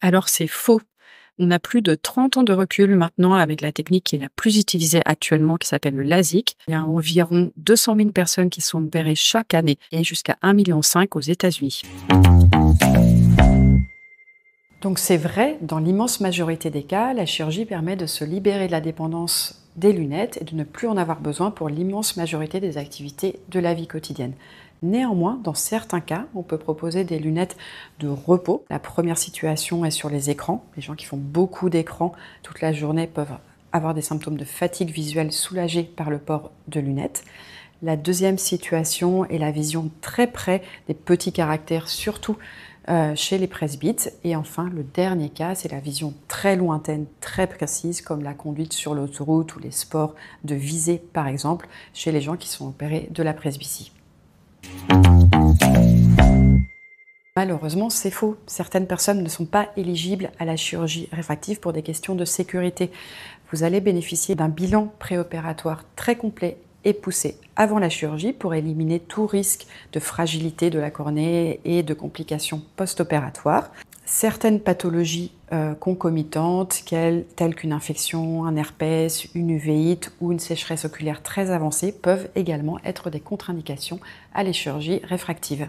Alors c'est faux. On a plus de 30 ans de recul maintenant avec la technique qui est la plus utilisée actuellement, qui s'appelle le LASIK. Il y a environ 200 000 personnes qui sont opérées chaque année et jusqu'à 1,5 million aux États-Unis. Donc c'est vrai, dans l'immense majorité des cas, la chirurgie permet de se libérer de la dépendance des lunettes et de ne plus en avoir besoin pour l'immense majorité des activités de la vie quotidienne. Néanmoins, dans certains cas, on peut proposer des lunettes de repos. La première situation est sur les écrans. Les gens qui font beaucoup d'écrans toute la journée peuvent avoir des symptômes de fatigue visuelle soulagés par le port de lunettes. La deuxième situation est la vision très près des petits caractères, surtout chez les presbytes. Et enfin, le dernier cas, c'est la vision très lointaine, très précise, comme la conduite sur l'autoroute ou les sports de visée, par exemple, chez les gens qui sont opérés de la presbytie. Malheureusement, c'est faux. Certaines personnes ne sont pas éligibles à la chirurgie réfractive pour des questions de sécurité. Vous allez bénéficier d'un bilan préopératoire très complet et poussé avant la chirurgie pour éliminer tout risque de fragilité de la cornée et de complications post-opératoires. Certaines pathologies concomitantes, telles qu'une infection, un herpès, une uvéite ou une sécheresse oculaire très avancée, peuvent également être des contre-indications à la chirurgie réfractive.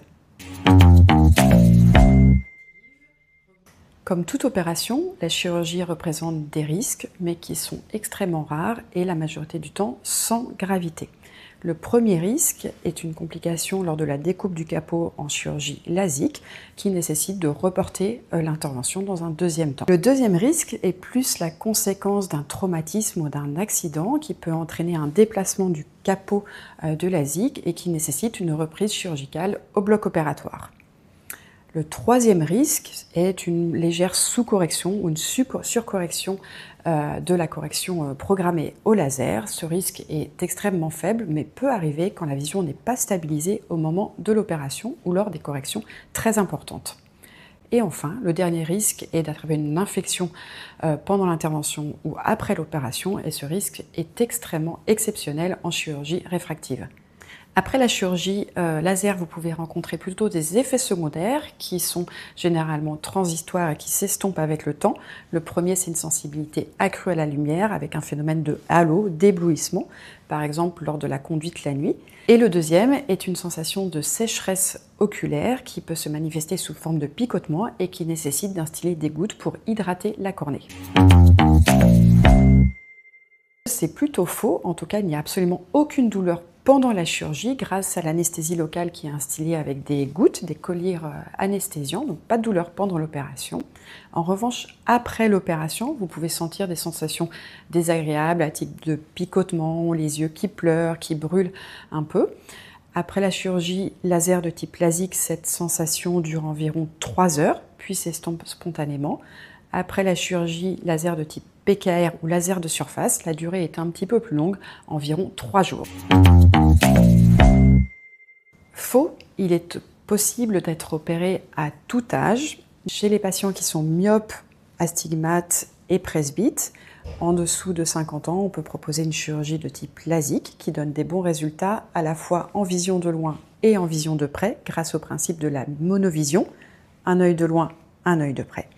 Comme toute opération, la chirurgie représente des risques, mais qui sont extrêmement rares et la majorité du temps sans gravité. Le premier risque est une complication lors de la découpe du capot en chirurgie LASIK qui nécessite de reporter l'intervention dans un deuxième temps. Le deuxième risque est plus la conséquence d'un traumatisme ou d'un accident qui peut entraîner un déplacement du capot de LASIK et qui nécessite une reprise chirurgicale au bloc opératoire. Le troisième risque est une légère sous-correction ou une surcorrection de la correction programmée au laser. Ce risque est extrêmement faible, mais peut arriver quand la vision n'est pas stabilisée au moment de l'opération ou lors des corrections très importantes. Et enfin, le dernier risque est d'attraper une infection pendant l'intervention ou après l'opération, et ce risque est extrêmement exceptionnel en chirurgie réfractive. Après la chirurgie laser, vous pouvez rencontrer plutôt des effets secondaires qui sont généralement transitoires et qui s'estompent avec le temps. Le premier, c'est une sensibilité accrue à la lumière avec un phénomène de halo, d'éblouissement, par exemple lors de la conduite la nuit. Et le deuxième est une sensation de sécheresse oculaire qui peut se manifester sous forme de picotement et qui nécessite d'instiller des gouttes pour hydrater la cornée. C'est plutôt faux, en tout cas il n'y a absolument aucune douleur pendant la chirurgie grâce à l'anesthésie locale qui est instillée avec des gouttes, des collyres anesthésiants, donc pas de douleur pendant l'opération. En revanche, après l'opération, vous pouvez sentir des sensations désagréables à type de picotement, les yeux qui pleurent, qui brûlent un peu. Après la chirurgie laser de type LASIK, cette sensation dure environ 3 heures, puis s'estompe spontanément. Après la chirurgie laser de type PKR ou laser de surface, la durée est un petit peu plus longue, environ 3 jours. Faux, il est possible d'être opéré à tout âge. Chez les patients qui sont myopes, astigmates et presbytes, en dessous de 50 ans, on peut proposer une chirurgie de type LASIK qui donne des bons résultats à la fois en vision de loin et en vision de près grâce au principe de la monovision, un œil de loin, un œil de près.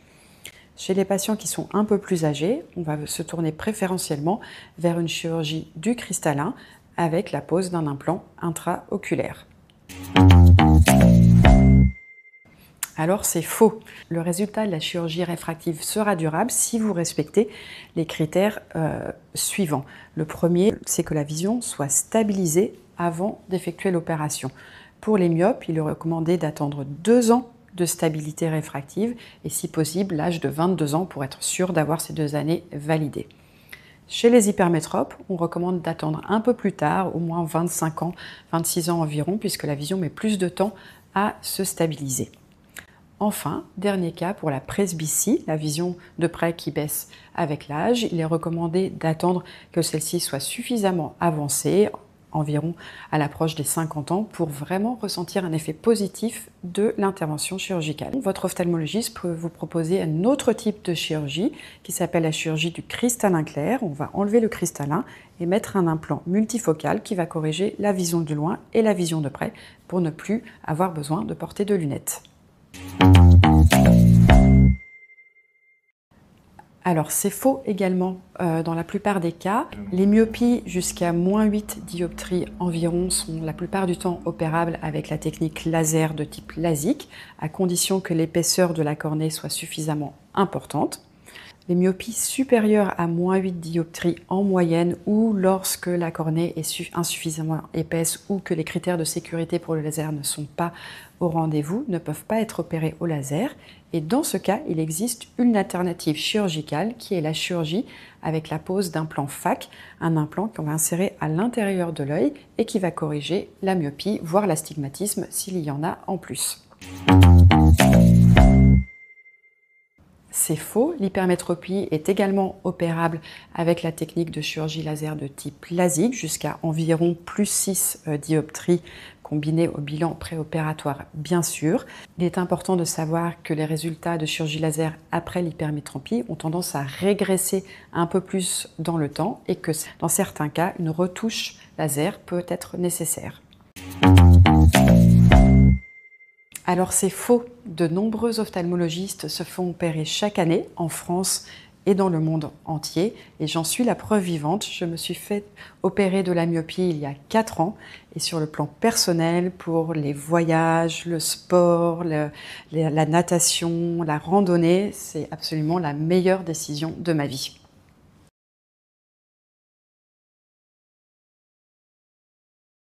Chez les patients qui sont un peu plus âgés, on va se tourner préférentiellement vers une chirurgie du cristallin avec la pose d'un implant intraoculaire. Alors c'est faux. Le résultat de la chirurgie réfractive sera durable si vous respectez les critères suivants. Le premier, c'est que la vision soit stabilisée avant d'effectuer l'opération. Pour les myopes, il est recommandé d'attendre 2 ans de stabilité réfractive et si possible l'âge de 22 ans pour être sûr d'avoir ces 2 années validées. Chez les hypermétropes, on recommande d'attendre un peu plus tard, au moins 25 ans, 26 ans environ, puisque la vision met plus de temps à se stabiliser. Enfin, dernier cas pour la presbytie, la vision de près qui baisse avec l'âge, il est recommandé d'attendre que celle-ci soit suffisamment avancée, environ à l'approche des 50 ans pour vraiment ressentir un effet positif de l'intervention chirurgicale. Votre ophtalmologiste peut vous proposer un autre type de chirurgie qui s'appelle la chirurgie du cristallin clair. On va enlever le cristallin et mettre un implant multifocal qui va corriger la vision de loin et la vision de près pour ne plus avoir besoin de porter de lunettes. Alors c'est faux également dans la plupart des cas. Les myopies jusqu'à -8 dioptries environ sont la plupart du temps opérables avec la technique laser de type LASIK, à condition que l'épaisseur de la cornée soit suffisamment importante. Les myopies supérieures à -8 dioptries en moyenne ou lorsque la cornée est insuffisamment épaisse ou que les critères de sécurité pour le laser ne sont pas au rendez-vous ne peuvent pas être opérées au laser. Et dans ce cas, il existe une alternative chirurgicale qui est la chirurgie avec la pose d'implants phaques, un implant qu'on va insérer à l'intérieur de l'œil et qui va corriger la myopie, voire l'astigmatisme s'il y en a en plus. C'est faux, l'hypermétropie est également opérable avec la technique de chirurgie laser de type LASIK jusqu'à environ +6 dioptries combinées au bilan préopératoire bien sûr. Il est important de savoir que les résultats de chirurgie laser après l'hypermétropie ont tendance à régresser un peu plus dans le temps et que dans certains cas, une retouche laser peut être nécessaire. Alors c'est faux, de nombreux ophtalmologistes se font opérer chaque année en France et dans le monde entier et j'en suis la preuve vivante. Je me suis fait opérer de la myopie il y a 4 ans et sur le plan personnel, pour les voyages, le sport, la natation, la randonnée, c'est absolument la meilleure décision de ma vie.